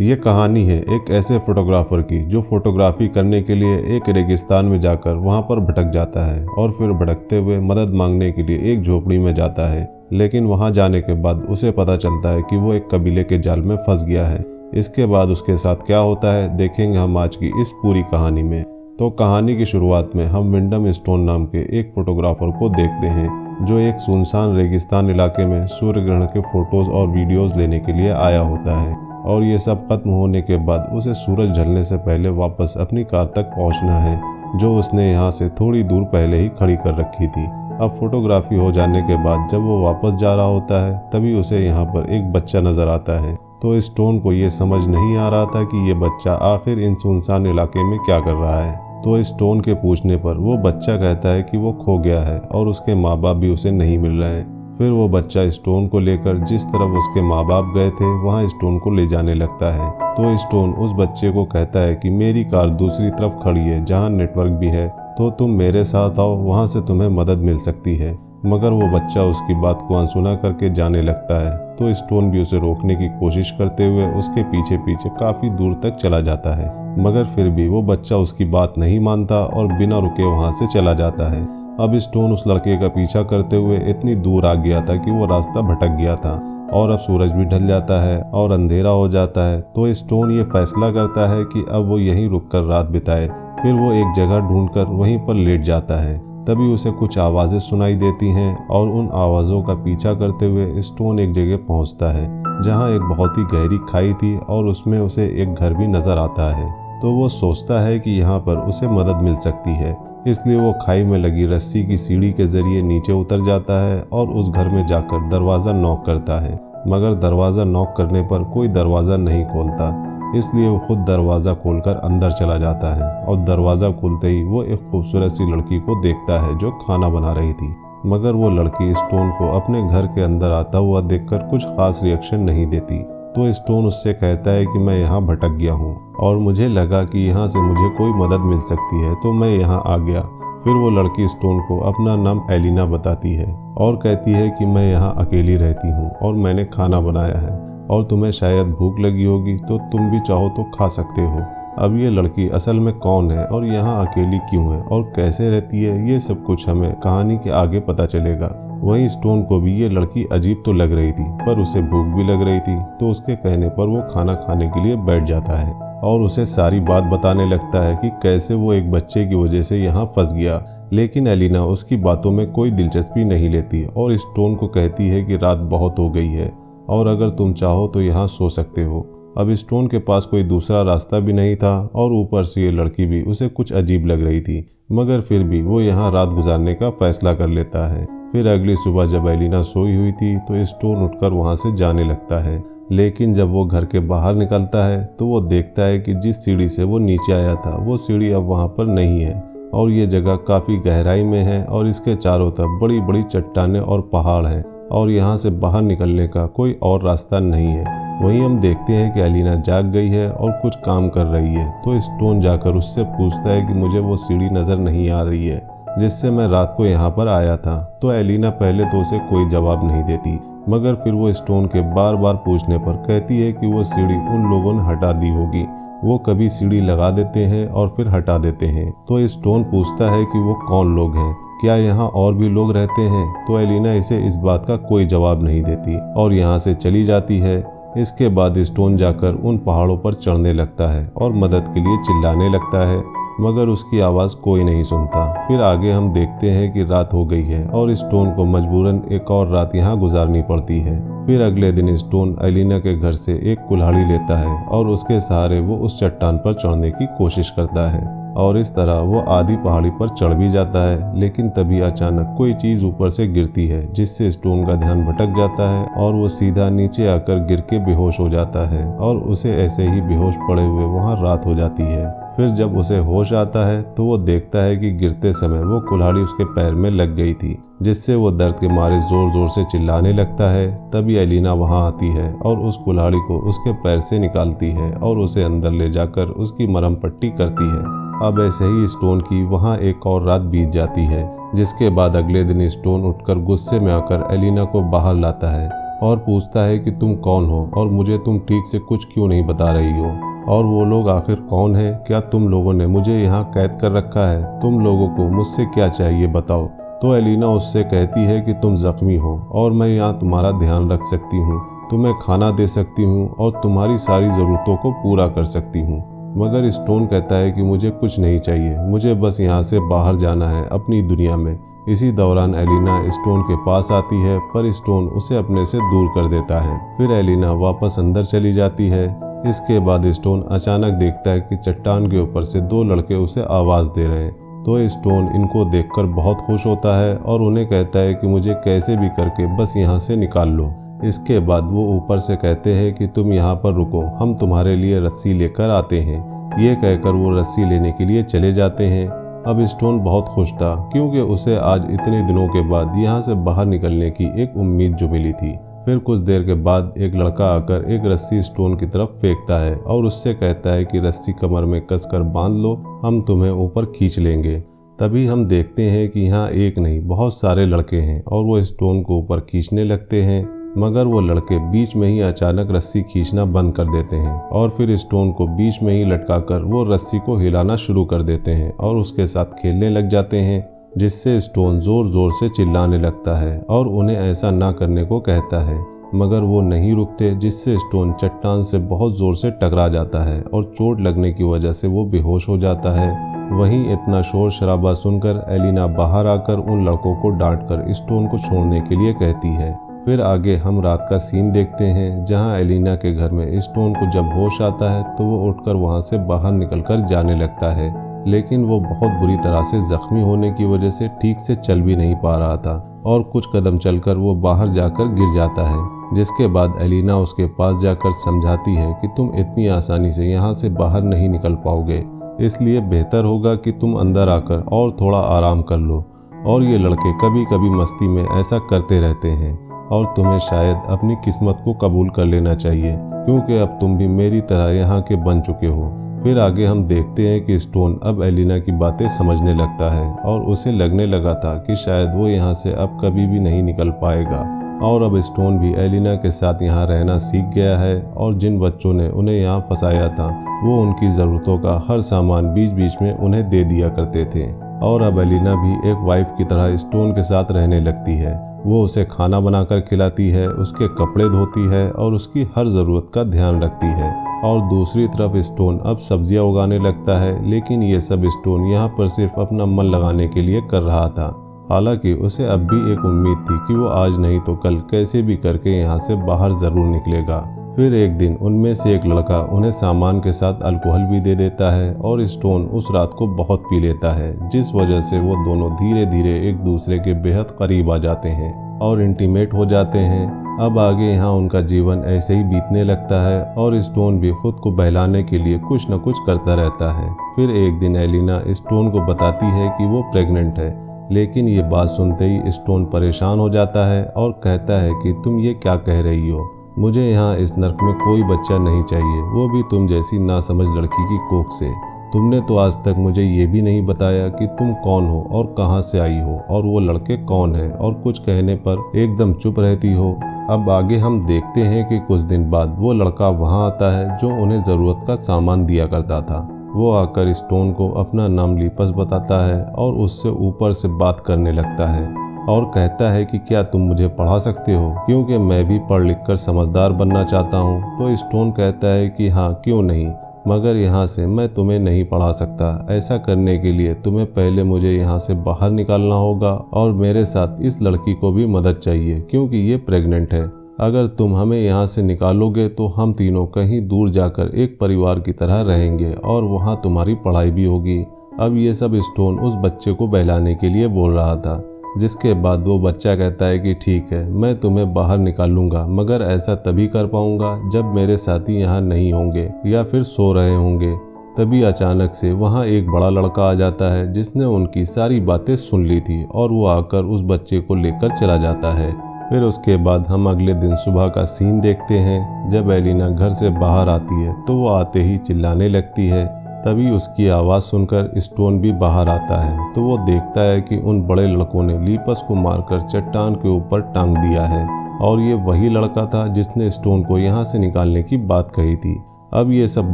ये कहानी है एक ऐसे फोटोग्राफर की जो फोटोग्राफी करने के लिए एक रेगिस्तान में जाकर वहां पर भटक जाता है और फिर भटकते हुए मदद मांगने के लिए एक झोपड़ी में जाता है। लेकिन वहां जाने के बाद उसे पता चलता है कि वो एक कबीले के जाल में फंस गया है। इसके बाद उसके साथ क्या होता है देखेंगे हम आज की इस पूरी कहानी में। तो कहानी की शुरुआत में हम विंडम स्टोन नाम के एक फोटोग्राफर को देखते हैं जो एक सुनसान रेगिस्तान इलाके में सूर्य ग्रहण के फोटोज और वीडियोस लेने के लिए आया होता है। और ये सब खत्म होने के बाद उसे सूरज ढलने से पहले वापस अपनी कार तक पहुंचना है जो उसने यहाँ से थोड़ी दूर पहले ही खड़ी कर रखी थी। अब फोटोग्राफी हो जाने के बाद जब वो वापस जा रहा होता है तभी उसे यहाँ पर एक बच्चा नजर आता है। तो स्टोन को ये समझ नहीं आ रहा था कि ये बच्चा आखिर इन सुनसान इलाके में क्या कर रहा है। तो स्टोन के पूछने पर वो बच्चा कहता है कि वो खो गया है और उसके माँ बाप भी उसे नहीं मिल रहे हैं। फिर वो बच्चा स्टोन को लेकर जिस तरफ उसके माँ बाप गए थे वहाँ स्टोन को ले जाने लगता है। तो स्टोन उस बच्चे को कहता है कि मेरी कार दूसरी तरफ खड़ी है जहाँ नेटवर्क भी है, तो तुम मेरे साथ आओ, वहाँ से तुम्हें मदद मिल सकती है। मगर वो बच्चा उसकी बात को अनसुना करके जाने लगता है। तो स्टोन भी उसे रोकने की कोशिश करते हुए उसके पीछे पीछे काफी दूर तक चला जाता है। मगर फिर भी वो बच्चा उसकी बात नहीं मानता और बिना रुके वहाँ से चला जाता है। अब स्टोन उस लड़के का पीछा करते हुए इतनी दूर आ गया था कि वो रास्ता भटक गया था और अब सूरज भी ढल जाता है और अंधेरा हो जाता है। तो स्टोन ये फैसला करता है कि अब वो यहीं रुककर रात बिताए। फिर वो एक जगह ढूंढकर वहीं पर लेट जाता है। तभी उसे कुछ आवाज़ें सुनाई देती हैं और उन आवाज़ों का पीछा करते हुए स्टोन एक जगह पहुंचता है जहां एक बहुत ही गहरी खाई थी और उसमें उसे एक घर भी नजर आता है। तो वो सोचता है कि यहाँ पर उसे मदद मिल सकती है, इसलिए वो खाई में लगी रस्सी की सीढ़ी के जरिए नीचे उतर जाता है और उस घर में जाकर दरवाज़ा नॉक करता है। मगर दरवाज़ा नॉक करने पर कोई दरवाज़ा नहीं खोलता, इसलिए वो खुद दरवाज़ा खोलकर अंदर चला जाता है और दरवाज़ा खुलते ही वो एक खूबसूरत सी लड़की को देखता है जो खाना बना रही थी। मगर वो लड़की स्टोन को अपने घर के अंदर आता हुआ देखकर कुछ खास रिएक्शन नहीं देती। तो स्टोन उससे कहता है कि मैं यहाँ भटक गया हूँ और मुझे लगा कि यहाँ से मुझे कोई मदद मिल सकती है, तो मैं यहाँ आ गया। फिर वो लड़की स्टोन को अपना नाम एलिना बताती है और कहती है कि मैं यहाँ अकेली रहती हूँ और मैंने खाना बनाया है और तुम्हें शायद भूख लगी होगी तो तुम भी चाहो तो खा सकते हो। अब ये लड़की असल में कौन है और यहाँ अकेली क्यों है और कैसे रहती है, ये सब कुछ हमें कहानी के आगे पता चलेगा। वहीं स्टोन को भी ये लड़की अजीब तो लग रही थी पर उसे भूख भी लग रही थी, तो उसके कहने पर वो खाना खाने के लिए बैठ जाता है और उसे सारी बात बताने लगता है कि कैसे वो एक बच्चे की वजह से यहाँ फंस गया। लेकिन एलिना उसकी बातों में कोई दिलचस्पी नहीं लेती और स्टोन को कहती है कि रात बहुत हो गई है और अगर तुम चाहो तो यहाँ सो सकते हो। अब स्टोन के पास कोई दूसरा रास्ता भी नहीं था और ऊपर से ये लड़की भी उसे कुछ अजीब लग रही थी, मगर फिर भी वो यहाँ रात गुजारने का फैसला कर लेता है। फिर अगली सुबह जब एलिना सोई हुई थी तो स्टोन उठकर वहाँ से जाने लगता है। लेकिन जब वो घर के बाहर निकलता है तो वो देखता है कि जिस सीढ़ी से वो नीचे आया था वो सीढ़ी अब वहाँ पर नहीं है और ये जगह काफ़ी गहराई में है और इसके चारों तरफ बड़ी बड़ी चट्टानें और पहाड़ हैं और यहाँ से बाहर निकलने का कोई और रास्ता नहीं है। वहीं हम देखते हैं कि एलिना जाग गई है और कुछ काम कर रही है। तो स्टोन जाकर उससे पूछता है कि मुझे वो सीढ़ी नज़र नहीं आ रही है जिससे मैं रात को यहाँ पर आया था। तो एलिना पहले तो उसे कोई जवाब नहीं देती, मगर फिर वो स्टोन के बार बार पूछने पर कहती है कि वो सीढ़ी उन लोगों ने हटा दी होगी। वो कभी सीढ़ी लगा देते हैं और फिर हटा देते हैं। तो स्टोन पूछता है कि वो कौन लोग हैं, क्या यहाँ और भी लोग रहते हैं। तो एलिना इसे इस बात का कोई जवाब नहीं देती और यहाँ से चली जाती है। इसके बाद स्टोन जाकर उन पहाड़ों पर चढ़ने लगता है और मदद के लिए चिल्लाने लगता है, मगर उसकी आवाज़ कोई नहीं सुनता। फिर आगे हम देखते हैं कि रात हो गई है और स्टोन को मजबूरन एक और रात यहाँ गुजारनी पड़ती है। फिर अगले दिन स्टोन एलिना के घर से एक कुल्हाड़ी लेता है और उसके सहारे वो उस चट्टान पर चढ़ने की कोशिश करता है और इस तरह वो आधी पहाड़ी पर चढ़ भी जाता है। लेकिन तभी अचानक कोई चीज़ ऊपर से गिरती है जिससे स्टोन का ध्यान भटक जाता है और वो सीधा नीचे आकर गिर के बेहोश हो जाता है और उसे ऐसे ही बेहोश पड़े हुए वहाँ रात हो जाती है। फिर जब उसे होश आता है तो वो देखता है कि गिरते समय वो कुल्हाड़ी उसके पैर में लग गई थी, जिससे वो दर्द के मारे जोर जोर से चिल्लाने लगता है। तभी एलिना वहाँ आती है और उस कुल्हाड़ी को उसके पैर से निकालती है और उसे अंदर ले जाकर उसकी मरहम पट्टी करती है। अब ऐसे ही स्टोन की वहाँ एक और रात बीत जाती है, जिसके बाद अगले दिन स्टोन उठकर गुस्से में आकर एलिना को बाहर लाता है और पूछता है कि तुम कौन हो और मुझे तुम ठीक से कुछ क्यों नहीं बता रही हो, और वो लोग आखिर कौन है, क्या तुम लोगों ने मुझे यहाँ कैद कर रखा है, तुम लोगों को मुझसे क्या चाहिए बताओ। तो एलिना उससे कहती है कि तुम जख्मी हो और मैं यहाँ तुम्हारा ध्यान रख सकती हूँ, तुम्हें खाना दे सकती हूँ और तुम्हारी सारी ज़रूरतों को पूरा कर सकती हूँ। मगर स्टोन कहता है कि मुझे कुछ नहीं चाहिए, मुझे बस यहाँ से बाहर जाना है अपनी दुनिया में। इसी दौरान एलिना स्टोन के पास आती है, पर स्टोन उसे अपने से दूर कर देता है। फिर एलिना वापस अंदर चली जाती है। इसके बाद स्टोन अचानक देखता है कि चट्टान के ऊपर से 2 लड़के उसे आवाज़ दे रहे हैं। तो स्टोन इनको देखकर बहुत खुश होता है और उन्हें कहता है कि मुझे कैसे भी करके बस यहाँ से निकाल लो। इसके बाद वो ऊपर से कहते हैं कि तुम यहाँ पर रुको, हम तुम्हारे लिए रस्सी लेकर आते हैं। ये कहकर वो रस्सी लेने के लिए चले जाते हैं। अब स्टोन बहुत खुश था क्योंकि उसे आज इतने दिनों के बाद यहाँ से बाहर निकलने की एक उम्मीद जो मिली थी। फिर कुछ देर के बाद एक लड़का आकर एक रस्सी स्टोन की तरफ फेंकता है और उससे कहता है कि रस्सी कमर में कसकर बांध लो, हम तुम्हें ऊपर खींच लेंगे। तभी हम देखते हैं कि यहाँ एक नहीं बहुत सारे लड़के हैं और वो स्टोन को ऊपर खींचने लगते हैं, मगर वो लड़के बीच में ही अचानक रस्सी खींचना बंद कर देते हैं और फिर स्टोन को बीच में ही लटकाकर वो रस्सी को हिलाना शुरू कर देते हैं और उसके साथ खेलने लग जाते हैं, जिससे स्टोन जोर जोर से चिल्लाने लगता है और उन्हें ऐसा ना करने को कहता है, मगर वो नहीं रुकते, जिससे स्टोन चट्टान से बहुत जोर से टकरा जाता है और चोट लगने की वजह से वो बेहोश हो जाता है। वहीं इतना शोर शराबा सुनकर एलिना बाहर आकर उन लड़कों को डांटकर स्टोन को छोड़ने के लिए कहती है। फिर आगे हम रात का सीन देखते हैं जहां एलिना के घर में स्टोन को जब होश आता है तो वो उठकर वहां से बाहर निकलकर जाने लगता है, लेकिन वो बहुत बुरी तरह से जख्मी होने की वजह से ठीक से चल भी नहीं पा रहा था और कुछ कदम चलकर वो बाहर जाकर गिर जाता है। जिसके बाद एलिना उसके पास जाकर समझाती है कि तुम इतनी आसानी से यहाँ से बाहर नहीं निकल पाओगे, इसलिए बेहतर होगा कि तुम अंदर आकर और थोड़ा आराम कर लो। और ये लड़के कभी कभी मस्ती में ऐसा करते रहते हैं और तुम्हें शायद अपनी किस्मत को कबूल कर लेना चाहिए, क्योंकि अब तुम भी मेरी तरह यहाँ के बन चुके हो। फिर आगे हम देखते हैं कि स्टोन अब एलिना की बातें समझने लगता है और उसे लगने लगा था कि शायद वो यहाँ से अब कभी भी नहीं निकल पाएगा। और अब स्टोन भी एलिना के साथ यहाँ रहना सीख गया है और जिन बच्चों ने उन्हें यहाँ फंसाया था वो उनकी ज़रूरतों का हर सामान बीच बीच में उन्हें दे दिया करते थे। और अब एलिना भी एक वाइफ की तरह स्टोन के साथ रहने लगती है। वो उसे खाना बनाकर खिलाती है, उसके कपड़े धोती है और उसकी हर ज़रूरत का ध्यान रखती है। और दूसरी तरफ स्टोन अब सब्जियां उगाने लगता है, लेकिन ये सब स्टोन यहाँ पर सिर्फ अपना मन लगाने के लिए कर रहा था। हालांकि उसे अब भी एक उम्मीद थी कि वो आज नहीं तो कल कैसे भी करके यहाँ से बाहर ज़रूर निकलेगा। फिर एक दिन उनमें से एक लड़का उन्हें सामान के साथ अल्कोहल भी दे देता है और स्टोन उस रात को बहुत पी लेता है, जिस वजह से वो दोनों धीरे धीरे एक दूसरे के बेहद करीब आ जाते हैं और इंटीमेट हो जाते हैं। अब आगे यहाँ उनका जीवन ऐसे ही बीतने लगता है और स्टोन भी खुद को बहलाने के लिए कुछ न कुछ करता रहता है। फिर एक दिन एलिना स्टोन को बताती है कि वो प्रेग्नेंट है, लेकिन ये बात सुनते ही स्टोन परेशान हो जाता है और कहता है कि तुम ये क्या कह रही हो, मुझे यहाँ इस नर्क में कोई बच्चा नहीं चाहिए, वो भी तुम जैसी नासमझ लड़की की कोख से। तुमने तो आज तक मुझे ये भी नहीं बताया कि तुम कौन हो और कहाँ से आई हो और वो लड़के कौन हैं, और कुछ कहने पर एकदम चुप रहती हो। अब आगे हम देखते हैं कि कुछ दिन बाद वो लड़का वहाँ आता है जो उन्हें ज़रूरत का सामान दिया करता था। वो आकर स्टोन को अपना नाम लीपस बताता है और उससे ऊपर से बात करने लगता है और कहता है कि क्या तुम मुझे पढ़ा सकते हो, क्योंकि मैं भी पढ़ लिख कर समझदार बनना चाहता हूँ। तो स्टोन कहता है कि हाँ क्यों नहीं, मगर यहाँ से मैं तुम्हें नहीं पढ़ा सकता। ऐसा करने के लिए तुम्हें पहले मुझे यहाँ से बाहर निकालना होगा और मेरे साथ इस लड़की को भी मदद चाहिए क्योंकि ये प्रेग्नेंट है। अगर तुम हमें यहाँ से निकालोगे तो हम तीनों कहीं दूर जाकर एक परिवार की तरह रहेंगे और वहाँ तुम्हारी पढ़ाई भी होगी। अब ये सब स्टोन उस बच्चे को बहलाने के लिए बोल रहा था, जिसके बाद वो बच्चा कहता है कि ठीक है मैं तुम्हें बाहर निकालूंगा, मगर ऐसा तभी कर पाऊंगा जब मेरे साथी यहाँ नहीं होंगे या फिर सो रहे होंगे। तभी अचानक से वहाँ एक बड़ा लड़का आ जाता है जिसने उनकी सारी बातें सुन ली थी और वो आकर उस बच्चे को लेकर चला जाता है। फिर उसके बाद हम अगले दिन सुबह का सीन देखते हैं। जब एलिना घर से बाहर आती है तो वो आते ही चिल्लाने लगती है। तभी उसकी आवाज़ सुनकर स्टोन भी बाहर आता है तो वो देखता है कि उन बड़े लड़कों ने लीपस को मारकर चट्टान के ऊपर टांग दिया है। और ये वही लड़का था जिसने स्टोन को यहाँ से निकालने की बात कही थी। अब ये सब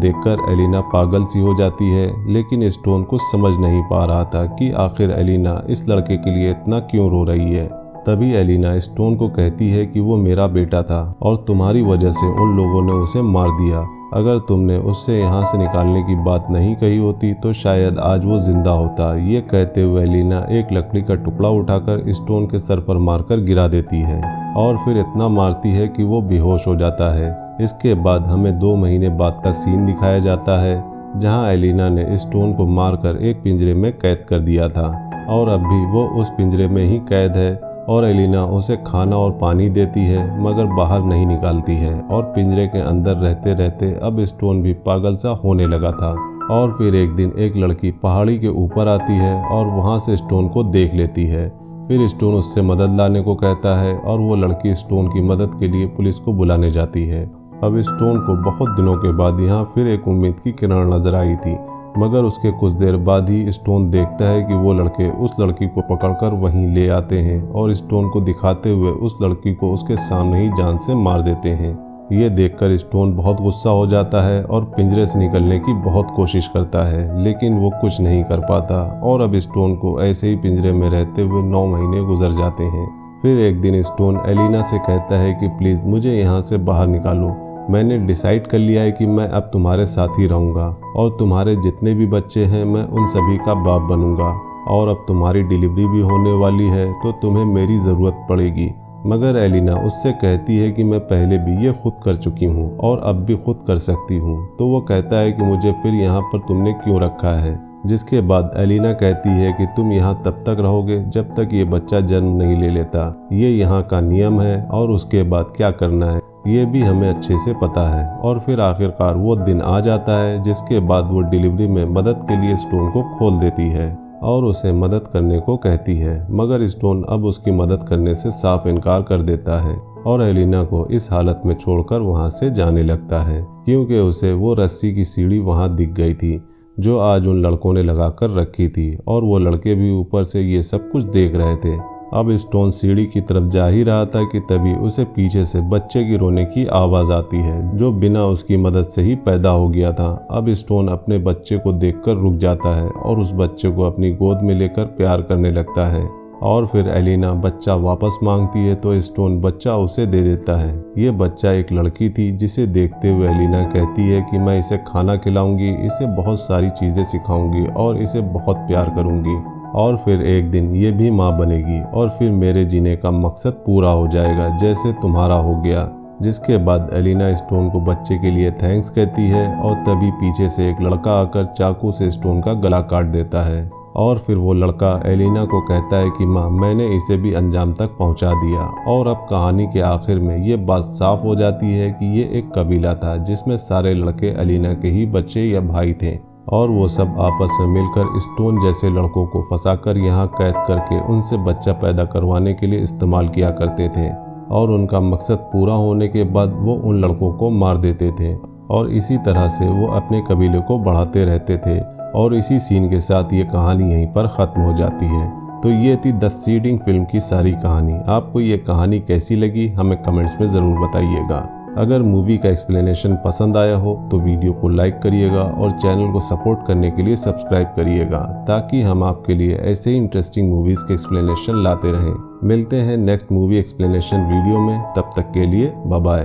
देखकर एलिना पागल सी हो जाती है, लेकिन स्टोन कुछ समझ नहीं पा रहा था कि आखिर एलिना इस लड़के के लिए इतना क्यों रो रही है। तभी एलिना स्टोन को कहती है कि वो मेरा बेटा था और तुम्हारी वजह से उन लोगों ने उसे मार दिया। अगर तुमने उससे यहाँ से निकालने की बात नहीं कही होती तो शायद आज वो जिंदा होता। ये कहते हुए एलिना एक लकड़ी का टुकड़ा उठाकर स्टोन के सर पर मारकर गिरा देती है और फिर इतना मारती है कि वो बेहोश हो जाता है। इसके बाद हमें 2 महीने बाद का सीन दिखाया जाता है, जहाँ एलिना ने स्टोन को मारकर एक पिंजरे में कैद कर दिया था और अब भी वो उस पिंजरे में ही कैद है और एलिना उसे खाना और पानी देती है मगर बाहर नहीं निकालती है और पिंजरे के अंदर रहते रहते अब स्टोन भी पागल सा होने लगा था। और फिर एक दिन एक लड़की पहाड़ी के ऊपर आती है और वहाँ से स्टोन को देख लेती है। फिर स्टोन उससे मदद लाने को कहता है और वो लड़की स्टोन की मदद के लिए पुलिस को बुलाने जाती है। अब स्टोन को बहुत दिनों के बाद यहाँ फिर एक उम्मीद की किरण नजर आई थी, मगर उसके कुछ देर बाद ही स्टोन देखता है कि वो लड़के उस लड़की को पकड़कर वहीं ले आते हैं और स्टोन को दिखाते हुए उस लड़की को उसके सामने ही जान से मार देते हैं। ये देखकर स्टोन बहुत गुस्सा हो जाता है और पिंजरे से निकलने की बहुत कोशिश करता है, लेकिन वो कुछ नहीं कर पाता और अब स्टोन को ऐसे ही पिंजरे में रहते हुए 9 महीने गुजर जाते हैं। फिर एक दिन स्टोन एलिना से कहता है कि प्लीज़ मुझे यहाँ से बाहर निकालो। मैंने डिसाइड कर लिया है कि मैं अब तुम्हारे साथ ही रहूँगा और तुम्हारे जितने भी बच्चे हैं मैं उन सभी का बाप बनूंगा और अब तुम्हारी डिलीवरी भी होने वाली है तो तुम्हें मेरी ज़रूरत पड़ेगी। मगर एलिना उससे कहती है कि मैं पहले भी ये खुद कर चुकी हूँ और अब भी खुद कर सकती हूँ। तो वो कहता है कि मुझे फिर यहाँ पर तुमने क्यों रखा है। जिसके बाद एलिना कहती है कि तुम यहाँ तब तक रहोगे जब तक ये बच्चा जन्म नहीं ले लेता। ये यहाँ का नियम है और उसके बाद क्या करना है ये भी हमें अच्छे से पता है। और फिर आखिरकार वो दिन आ जाता है जिसके बाद वो डिलीवरी में मदद के लिए स्टोन को खोल देती है और उसे मदद करने को कहती है, मगर स्टोन अब उसकी मदद करने से साफ इनकार कर देता है और एलिना को इस हालत में छोड़कर वहाँ से जाने लगता है, क्योंकि उसे वो रस्सी की सीढ़ी वहाँ दिख गई थी जो आज उन लड़कों ने लगा कर रखी थी और वो लड़के भी ऊपर से ये सब कुछ देख रहे थे। अब स्टोन सीढ़ी की तरफ जा ही रहा था कि तभी उसे पीछे से बच्चे की रोने की आवाज़ आती है जो बिना उसकी मदद से ही पैदा हो गया था। अब स्टोन अपने बच्चे को देखकर रुक जाता है और उस बच्चे को अपनी गोद में लेकर प्यार करने लगता है और फिर एलिना बच्चा वापस मांगती है तो स्टोन बच्चा उसे दे देता है। ये बच्चा एक लड़की थी जिसे देखते हुए एलिना कहती है कि मैं इसे खाना खिलाऊंगी, इसे बहुत सारी चीज़ें सिखाऊंगी और इसे बहुत प्यार करूंगी और फिर एक दिन ये भी माँ बनेगी और फिर मेरे जीने का मकसद पूरा हो जाएगा जैसे तुम्हारा हो गया। जिसके बाद एलिना स्टोन को बच्चे के लिए थैंक्स कहती है और तभी पीछे से एक लड़का आकर चाकू से स्टोन का गला काट देता है और फिर वो लड़का एलिना को कहता है कि माँ मैंने इसे भी अंजाम तक पहुँचा दिया। और अब कहानी के आखिर में ये बात साफ हो जाती है कि ये एक कबीला था जिसमें सारे लड़के एलिना के ही बच्चे या भाई थे और वो सब आपस में मिलकर स्टोन जैसे लड़कों को फंसाकर यहाँ कैद करके उनसे बच्चा पैदा करवाने के लिए इस्तेमाल किया करते थे और उनका मकसद पूरा होने के बाद वो उन लड़कों को मार देते थे और इसी तरह से वो अपने कबीले को बढ़ाते रहते थे। और इसी सीन के साथ ये कहानी यहीं पर ख़त्म हो जाती है। तो ये थी द सीडिंग फिल्म की सारी कहानी। आपको ये कहानी कैसी लगी हमें कमेंट्स में ज़रूर बताइएगा। अगर मूवी का एक्सप्लेनेशन पसंद आया हो तो वीडियो को लाइक करिएगा और चैनल को सपोर्ट करने के लिए सब्सक्राइब करिएगा ताकि हम आपके लिए ऐसे ही इंटरेस्टिंग मूवीज़ के एक्सप्लेनेशन लाते रहें। मिलते हैं नेक्स्ट मूवी एक्सप्लेनेशन वीडियो में, तब तक के लिए बाय बाय।